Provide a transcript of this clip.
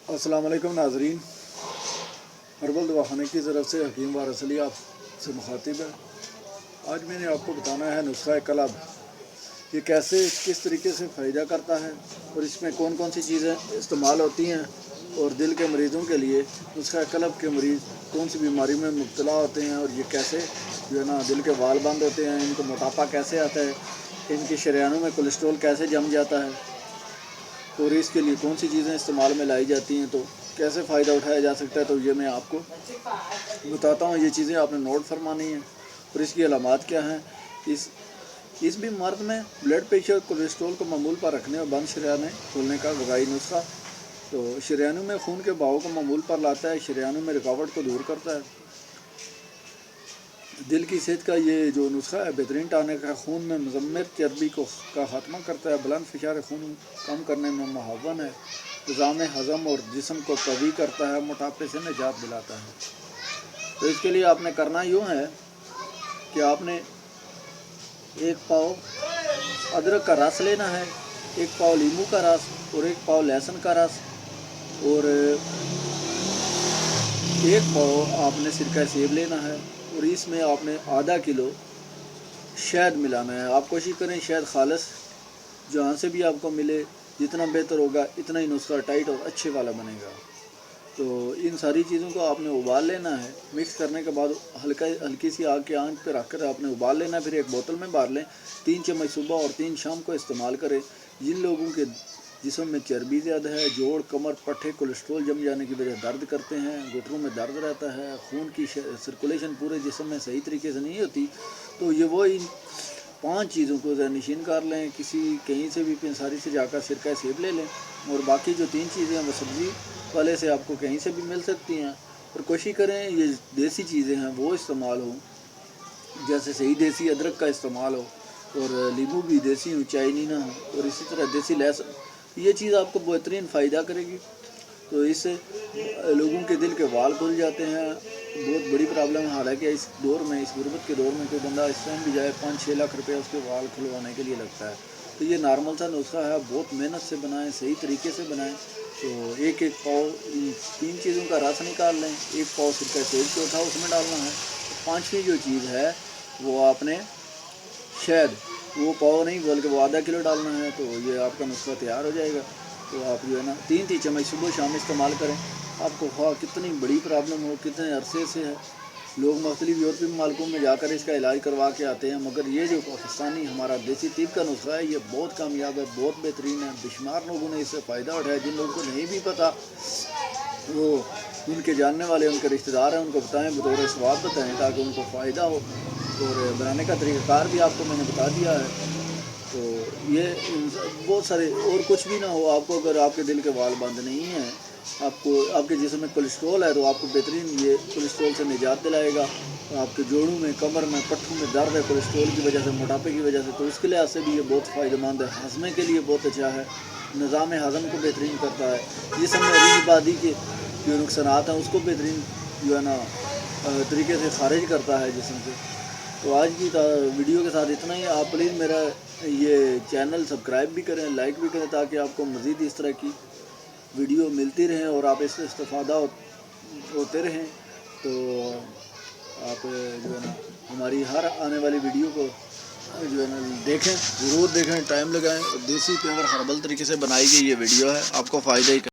अस्सलाम वालेकुम नाजरीन। हर्बल दवाखाने की तरफ से हकीम वारिस अली आप से मुखातिब है। आज मैंने आपको बताना है नुस्खा कलब, ये कैसे किस तरीके से फ़ायदा करता है और इसमें कौन कौन सी चीज़ें इस्तेमाल होती हैं, और दिल के मरीज़ों के लिए नुस्खा कलब के मरीज़ कौन सी बीमारी में मुब्तला होते हैं, और ये कैसे जो है ना दिल के वाल बंद होते हैं, इनको मोटापा कैसे आता है, इनके शरीयानों में कोलेस्ट्रॉल कैसे जम जाता है, और इसके लिए कौन सी चीज़ें इस्तेमाल में लाई जाती हैं, तो कैसे फ़ायदा उठाया जा सकता है, तो ये मैं आपको बताता हूँ। ये चीज़ें आपने नोट फरमानी है। और इसकी अलामात क्या हैं। इस भी मर्द में ब्लड प्रेशर, कोलेस्ट्रॉल को मामूल पर रखने और बंद शरीयानें खोलने का ग़िज़ाई नुस्खा, तो शरीयानों में खून के बहाव को मामूल पर लाता है, शरीयानों में रुकावट को दूर करता है। दिल की सेहत का ये जो नुस्खा है बेहतरीन टाने का, खून में मुज़म्मिर चर्बी का ख़ात्मा करता है, बुलंद फ़िशार खून कम करने में मुआवन है, निज़ाम हज़म और जिस्म को कवी करता है, मोटापे से निजात दिलाता है। तो इसके लिए आपने करना यूँ है कि आपने एक पाव अदरक का रस लेना है, एक पाव नींबू का रस और एक पाव लहसुन का रस, और एक पाव आपने सिरका सेब लेना है, और इसमें आपने आधा किलो शहद मिलाना है। आप कोशिश करें शहद खालिस जहाँ से भी आपको मिले, जितना बेहतर होगा इतना ही नुस्खा टाइट और अच्छे वाला बनेगा। तो इन सारी चीज़ों को आपने उबाल लेना है। मिक्स करने के बाद हल्की सी आग की आंच पर रखकर आपने उबाल लेना है। फिर एक बोतल में भर लें। 3 चम्मच सुबह और 3 शाम को इस्तेमाल करें। जिन लोगों के जिस्म में चर्बी ज़्यादा है, जोड़, कमर, पट्टे, कोलेस्ट्रॉल जम जाने की वजह दर्द करते हैं, घुटनों में दर्द रहता है, खून की सर्कुलेशन पूरे जिस्म में सही तरीके से नहीं होती, तो ये वो इन 5 चीज़ों को ज़हनशीन कर लें। कहीं से भी पंसारी से जाकर सिरका सेब ले लें, और बाकी जो 3 चीज़ें हैं वो सब्ज़ी वाले से आपको कहीं से भी मिल सकती हैं। और कोशिश करें ये देसी चीज़ें हैं वो इस्तेमाल हो, जैसे सही देसी अदरक का इस्तेमाल हो, और नींबू भी देसी हो, चाइनी ना हो, और इसी तरह देसी लहसुन। ये चीज़ आपको बेहतरीन फ़ायदा करेगी। तो इससे लोगों के दिल के वाल खुल जाते हैं, बहुत बड़ी प्रॉब्लम है। हालांकि इस दौर में, इस गुर्बत के दौर में कोई बंदा इस टाइम भी जाए 5-6 लाख रुपया उसके वाल खुलवाने के लिए लगता है। तो ये नॉर्मल सा नुस्खा है, बहुत मेहनत से बनाएं, सही तरीके से बनाएं। तो एक पाव 3 चीज़ों का रस निकाल लें, एक पाव सिरका सेब चौथा उसमें डालना है। 5वीं जो चीज़ है वो आपने शहद, वो पाव नहीं बल्कि वो आधा किलो डालना है। तो ये आपका नुस्खा तैयार हो जाएगा। तो आप जो है ना 3 चम्मच सुबह शाम इस्तेमाल करें। आपको ख्वाह कितनी बड़ी प्रॉब्लम हो, कितने अरसे से है, लोग मुख्तलिफ यूरोपीय मुल्कों में जाकर इसका इलाज करवा के आते हैं, मगर ये जो पाकिस्तानी हमारा देसी तिब का नुस्खा है ये बहुत कामयाब है, बहुत बेहतरीन है। बेशुमार लोगों ने इससे फ़ायदा उठाया। जिन लोगों को नहीं भी पता वो उनके जानने वाले, उनके रिश्तेदार हैं, उनको बताएं, बतौर सवाब बताएं, ताकि उनको फ़ायदा हो। और बनाने का तरीक़ाकार भी आपको मैंने बता दिया है। तो ये बहुत सारे, और कुछ भी ना हो आपको, अगर आपके दिल के वाल बंद नहीं हैं, आपको आपके जिस्म में कोलेस्ट्रॉल है, तो आपको बेहतरीन ये कोलेस्ट्रॉल से निजात दिलाएगा। आपके जोड़ों में, कमर में, पट्टों में दर्द है कोलेस्ट्रॉल की वजह से, मोटापे की वजह से, तो उसके लिहाज से भी ये बहुत फ़ायदेमंद है। हज़मे के लिए बहुत अच्छा है, निज़ाम हज़म को बेहतरीन करता है। जिसम में रीढ़ बादी के जो नुकसानात हैं उसको बेहतरीन जो है ना तरीके से खारिज करता है जिस्म से। तो आज की वीडियो के साथ इतना ही। आप प्लीज़ मेरा ये चैनल सब्सक्राइब भी करें, लाइक भी करें, ताकि आपको मज़ीद इस तरह की वीडियो मिलती रहें और आप इससे इस्तेफ़ादा होते रहें। तो आप जो है ना हमारी हर आने वाली वीडियो को जो है ना देखें, ज़रूर देखें, टाइम लगाएं। देसी प्योर हर्बल तरीके से बनाई गई ये वीडियो है, आपको फ़ायदा ही